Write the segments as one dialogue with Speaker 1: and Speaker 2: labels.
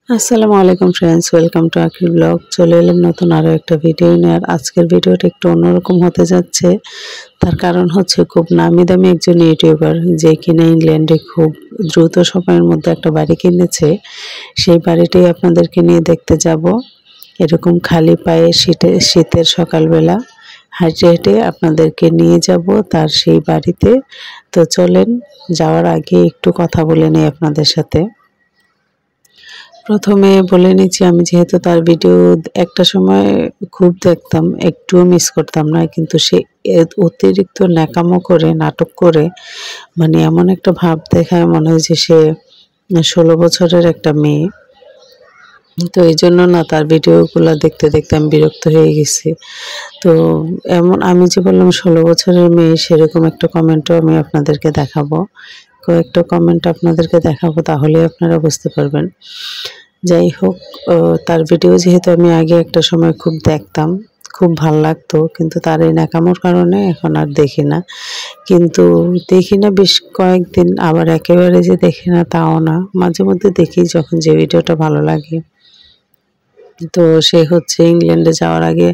Speaker 1: আসসালামু আলাইকুম friends, welcome to Akib blog. চলে এলাম নতুন আরও একটা ভিডিও নিয়ে। আর আজকের ভিডিওটা একটু অন্যরকম হতে যাচ্ছে। তার কারণ হচ্ছে খুব নামি দামি একজন ইউটিউবার যে কিনা ইংল্যান্ডে খুব দ্রুত সময়ের মধ্যে একটা বাড়ি কিনেছে। সেই বাড়িটাই আপনাদেরকে নিয়ে দেখতে যাব। এরকম খালি পায়ে শীতের সকালবেলা হাঁটে হেঁটে আপনাদেরকে নিয়ে যাব তার সেই বাড়িতে। তো চলেন, যাওয়ার আগে একটু কথা বলে নিই আপনাদের সাথে। প্রথমে বলে নিচ্ছি, আমি যেহেতু তার ভিডিও একটা সময় খুব দেখতাম, একটুও মিস করতাম না, কিন্তু সে অতিরিক্ত ন্যাকামো করে নাটক করে মানে এমন একটা ভাব দেখায় মনে হয় যে সে 16 বছরের একটা মেয়ে। তো এই জন্য না তার ভিডিওগুলো দেখতে দেখতে আমি বিরক্ত হয়ে গেছি। তো এমন আমি যে বললাম 16 বছরের মেয়ে, সেরকম একটা কমেন্টও আমি আপনাদেরকে দেখাবো, কয়েকটা কমেন্ট আপনাদেরকে দেখাবো, তাহলে আপনারা বুঝতে পারবেন। যাই হোক, তার ভিডিও যেহেতু আমি আগে একটা সময় খুব দেখতাম, খুব ভাল লাগতো, কিন্তু তার এই ন্যাকামোর কারণে এখন আর দেখি না। কিন্তু দেখি না বেশ কয়েকদিন, আবার একেবারে যে দেখি না তাও না, মাঝে মধ্যে দেখি যখন যে ভিডিওটা ভালো লাগে। তো সে হচ্ছে ইংল্যান্ডে যাওয়ার আগে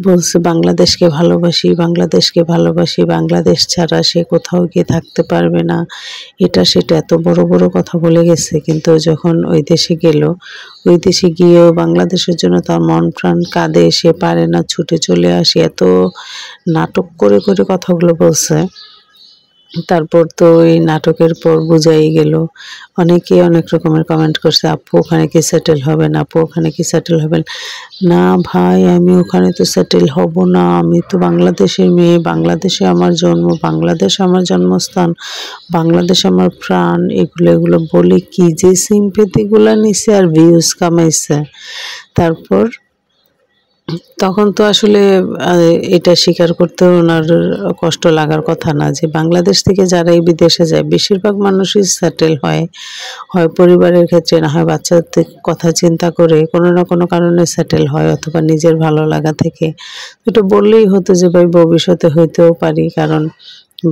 Speaker 1: বলছে বাংলাদেশকে ভালোবাসি, বাংলাদেশকে ভালোবাসি, বাংলাদেশ ছাড়া সে কোথাও গিয়ে থাকতে পারবে না, এটা সেটা এত বড় বড় কথা বলে গেছে। কিন্তু যখন ওই দেশে গেল, ওই দেশে গিয়েও বাংলাদেশের জন্য তার মন প্রাণ কাঁদে, সে পারে না, ছুটে চলে আসে, এত নাটক করে করে কথাগুলো বলছে। তারপর তো এই নাটকের পর বোঝাই গেল। অনেকেই অনেক রকমের কমেন্ট করছে, আপু ওখানে কি সেটেল হবেন, আপু ওখানে কি সেটেল হবেন। না ভাই, আমি ওখানে তো সেটেল হব না, আমি তো বাংলাদেশের মেয়ে, বাংলাদেশে আমার জন্ম, বাংলাদেশ আমার জন্মস্থান, বাংলাদেশ আমার প্রাণ, এগুলো বলে কি যে সিম্পেথিগুলো নিছে আর ভিউজ কামাইছে। তারপর তখন তো আসলে এটা স্বীকার করতে ওনার কষ্ট লাগার কথা না, যে বাংলাদেশ থেকে যারা এই বিদেশে যায় বেশিরভাগ মানুষই সেটেল হয়, হয় পরিবারের ক্ষেত্রে, না হয় বাচ্চাদের কথা চিন্তা করে কোনো না কোনো কারণে সেটেল হয়, অথবা নিজের ভালো লাগা থেকে। এটা বললেই হতো যে ভাই ভবিষ্যতে হইতেও পারি, কারণ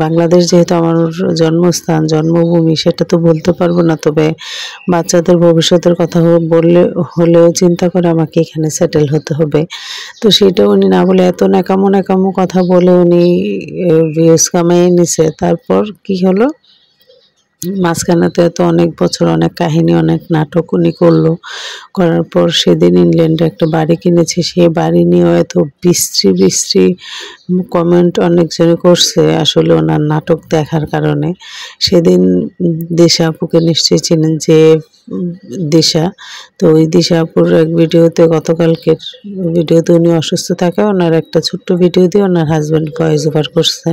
Speaker 1: বাংলাদেশ যেহেতু আমার জন্মস্থান, জন্মভূমি, সেটা তো বলতে পারবো না। তবে বাচ্চাদের ভবিষ্যতের কথা হলেও চিন্তা করে আমাকে এখানে সেটেল হতে হবে। তো সেটা উনি না বলে এত ন্যাকামো ন্যাকামো কথা বলে উনি ভিউজ কামাইয়ে নিছে। তারপর কি হলো, মাঝখানেতে তো অনেক বছর অনেক কাহিনী, অনেক নাটক উনি করলো। করার পর সেদিন ইংল্যান্ডে একটা বাড়ি কিনেছে, সেই বাড়ি নিয়েও এত বিশ্রী বিশ্রী কমেন্ট অনেকজনে করছে আসলে ওনার নাটক দেখার কারণে। সেদিন দিশা আপুকে নিশ্চয়ই চেনেন, যে দিশা। তো ওই দিশা আপুর এক ভিডিওতে, গতকালকের ভিডিওতে উনি অসুস্থ থাকা ওনার একটা ছোট্ট ভিডিও দিয়ে ওনার হাজব্যান্ড ভয়েস ওভার করছে।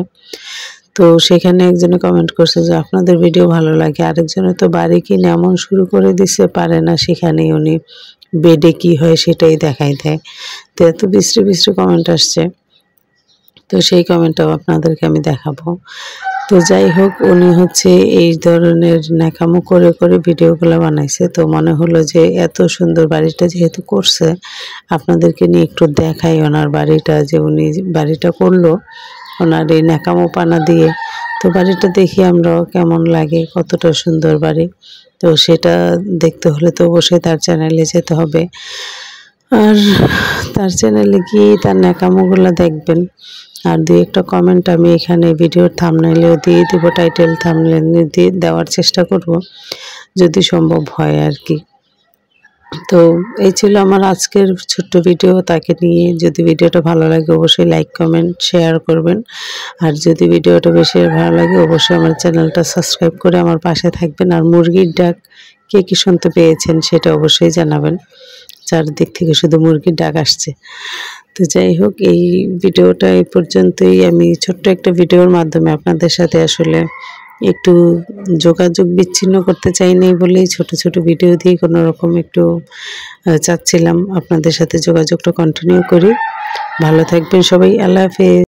Speaker 1: তো সেখানে একজনে কমেন্ট করছে যে আপনাদের ভিডিও ভালো লাগে, আরেকজনে তো বাড়ি কিনে এমন শুরু করে দিছে, পারে না সেখানেই উনি বেডে কি হয় সেটাই দেখাই দেয়। তো এত বিশ্রী বিশ্রী কমেন্ট আসছে, তো সেই কমেন্টটাও আপনাদেরকে আমি দেখাবো। তো যাই হোক, উনি হচ্ছে এই ধরনের ন্যাকামো করে করে ভিডিওগুলো বানাইছে। তো মনে হলো যে এত সুন্দর বাড়িটা যেহেতু করছে, আপনাদেরকে নিয়ে একটু দেখাই ওনার বাড়িটা, যে উনি বাড়িটা করলো ওনার এই ন্যাকামো পানা দিয়ে। তো বাড়িটা দেখি আমরাও কেমন লাগে, কতটা সুন্দর বাড়ি। তো সেটা দেখতে হলে তো অবশ্যই তার চ্যানেলে যেতে হবে, আর তার চ্যানেলে গিয়ে তার ন্যাকামোগুলো দেখবেন। আর দুই একটা কমেন্ট আমি এখানে ভিডিওর থাম্বনেইলেও দিয়ে দিব, টাইটেল থাম্বনেইল দিয়ে দেওয়ার চেষ্টা করব যদি সম্ভব হয় আর কি। তো এই ছিল আমার আজকের ছোট্ট ভিডিও তাকে নিয়ে। যদি ভিডিওটা ভালো লাগে অবশ্যই লাইক কমেন্ট শেয়ার করবেন, আর যদি ভিডিওটা বেশি ভালো লাগে অবশ্যই আমার চ্যানেলটা সাবস্ক্রাইব করে আমার পাশে থাকবেন। আর মুরগির ডাক কে কি শুনতে পেয়েছেন সেটা অবশ্যই জানাবেন, চারদিক থেকে শুধু মুরগির ডাক আসছে। তো যাই হোক, এই ভিডিওটা এই পর্যন্তই। আমি ছোট্ট একটা ভিডিওর মাধ্যমে আপনাদের সাথে আসলে একটু যোগাযোগ বিচ্ছিন্ন করতে চাই নাই বলেই ছোট ছোট ভিডিও দিয়ে কোনো রকম একটু চাচ্ছিলাম আপনাদের সাথে যোগাযোগটা কন্টিনিউ করি। ভালো থাকবেন সবাই, আল্লাহ হাফেজ।